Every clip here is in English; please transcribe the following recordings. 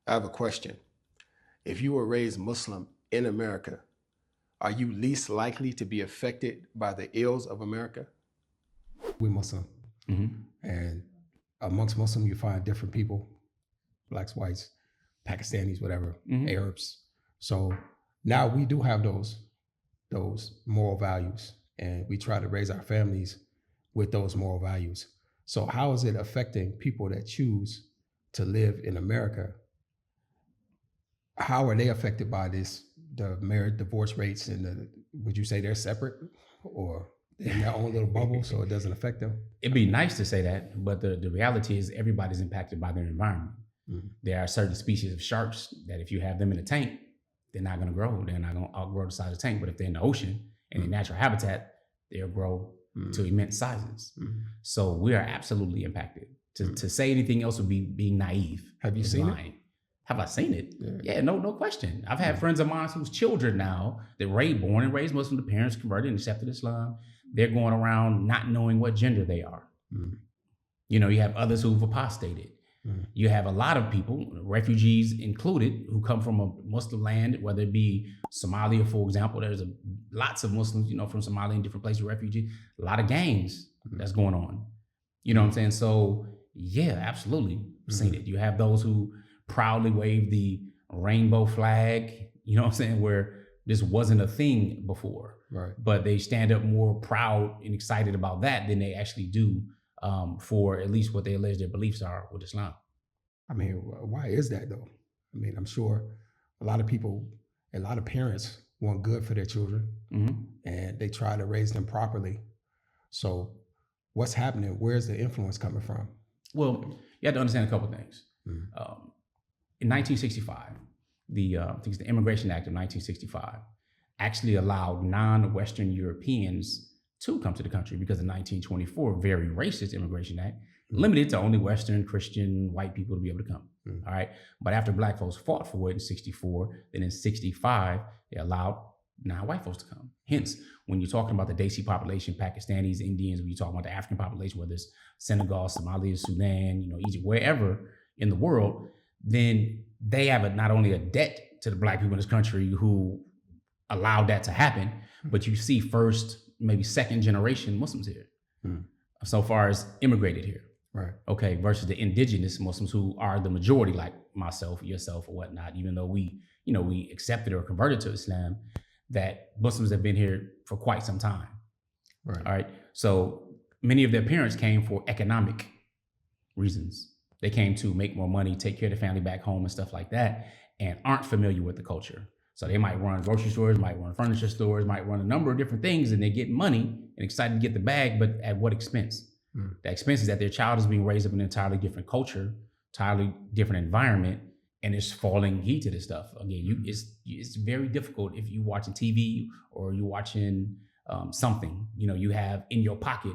I have a question. If you were raised Muslim in America, are you least likely to be affected by the ills of America? We're Muslim. And amongst Muslim, you find different people, blacks, whites, Pakistanis, whatever, Arabs. So now we do have those moral values, and we try to raise our families with those moral values. So how is it affecting people that choose to live in America? How are they affected by this, the marriage divorce rates, and would you say they're separate or in their own little bubble so it doesn't affect them? It'd be nice to say that, but the reality is everybody's impacted by their environment. There are certain species of sharks that if you have them in a tank, they're not going to grow. They're not going to outgrow the size of the tank. But if they're in the ocean and in natural habitat, they'll grow to immense sizes. So we are absolutely impacted. To say anything else would be being naive. Have you seen it? Have I seen it? Yeah, no question. I've had friends of mine whose children now, they're born and raised Muslim, the parents converted and accepted Islam. They're going around not knowing what gender they are. You know, you have others who've apostated. You have a lot of people, refugees included, who come from a Muslim land, whether it be Somalia, for example. There's lots of Muslims, you know, from Somalia and different places, refugees. A lot of gangs that's going on. You know what I'm saying? So yeah, absolutely seen it. You have those who proudly wave the rainbow flag, you know what I'm saying, where this wasn't a thing before. Right. But they stand up more proud and excited about that than they actually do for at least what they allege their beliefs are with Islam. I mean, why is that though? I mean, I'm sure a lot of people, a lot of parents want good for their children and they try to raise them properly. So what's happening? Where's the influence coming from? Well, you have to understand a couple of things. In 1965, I think it's the Immigration Act of 1965 actually allowed non-Western Europeans to come to the country because the 1924 very racist Immigration Act limited to only Western Christian white people to be able to come. All right. But after black folks fought for it in 64, then in 65, they allowed non-white folks to come. Hence, when you're talking about the Desi population, Pakistanis, Indians, when you're talking about the African population, whether it's Senegal, Somalia, Sudan, you know, Egypt, wherever in the world, then they have not only a debt to the black people in this country who allowed that to happen, but you see first, maybe second generation Muslims here, so far as immigrated here. Right. Okay, versus the indigenous Muslims who are the majority, like myself, yourself, or whatnot, even though we accepted or converted to Islam, that Muslims have been here for quite some time. Right. All right. So many of their parents came for economic reasons. They came to make more money, take care of the family back home and stuff like that, and aren't familiar with the culture. So they might run grocery stores, might run furniture stores, might run a number of different things, and they get money and excited to get the bag, but at what expense? The expense is that their child is being raised up in an entirely different culture, entirely different environment, and it's falling heat to this stuff. Again, it's very difficult if you're watching TV or you're watching something. You know, you have in your pocket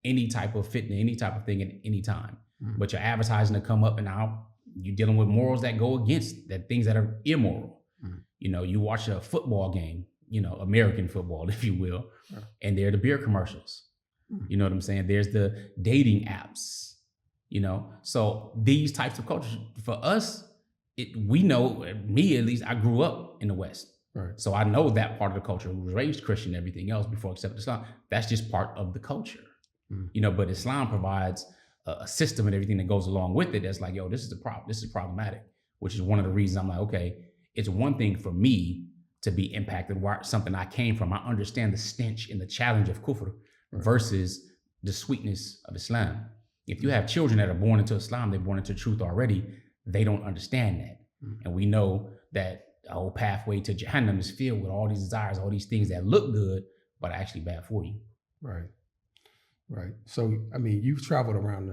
any type of fitness, any type of thing at any time. But your advertising to come up and out, you're dealing with morals that go against that, things that are immoral. You know, you watch a football game, you know, American football, if you will, and they're the beer commercials. You know what I'm saying? There's the dating apps, you know? So these types of cultures, for us, we know, me at least, I grew up in the West. Right. So I know that part of the culture. We was raised Christian and everything else before accepting Islam. That's just part of the culture. You know, but Islam provides a system and everything that goes along with it that's like, yo, this is a problem. This is problematic, which is one of the reasons I'm like, okay, it's one thing for me to be impacted by something I came from. I understand the stench and the challenge of kufr versus the sweetness of Islam. If you have children that are born into Islam, they're born into truth already, they don't understand that. And we know that the whole pathway to Jahannam is filled with all these desires, all these things that look good, but are actually bad for you. Right. Right. So, I mean, you've traveled around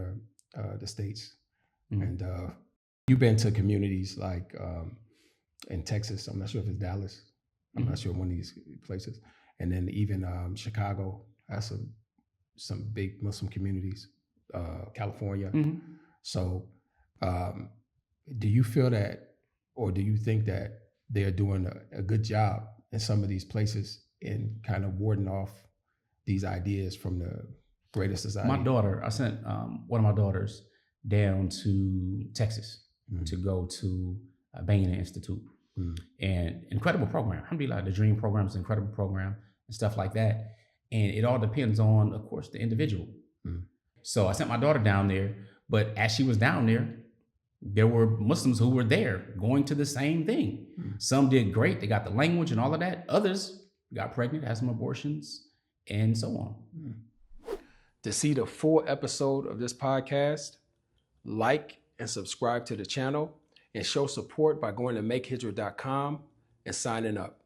the States and you've been to communities like in Texas. I'm not sure if it's Dallas. I'm not sure one of these places. And then even Chicago has some big Muslim communities, California. So do you feel that, or do you think that they're doing a good job in some of these places in kind of warding off these ideas from the greater society? My daughter, I sent one of my daughters down to Texas to go to Bain Institute. And incredible program. Alhamdulillah, the Dream program is an incredible program and stuff like that. And it all depends on, of course, the individual. So I sent my daughter down there, but as she was down there were Muslims who were there going to the same thing. Some did great. They got the language and all of that. Others got pregnant, had some abortions, and so on. To see the full episode of this podcast, like and subscribe to the channel, and show support by going to makehijrah.com and signing up.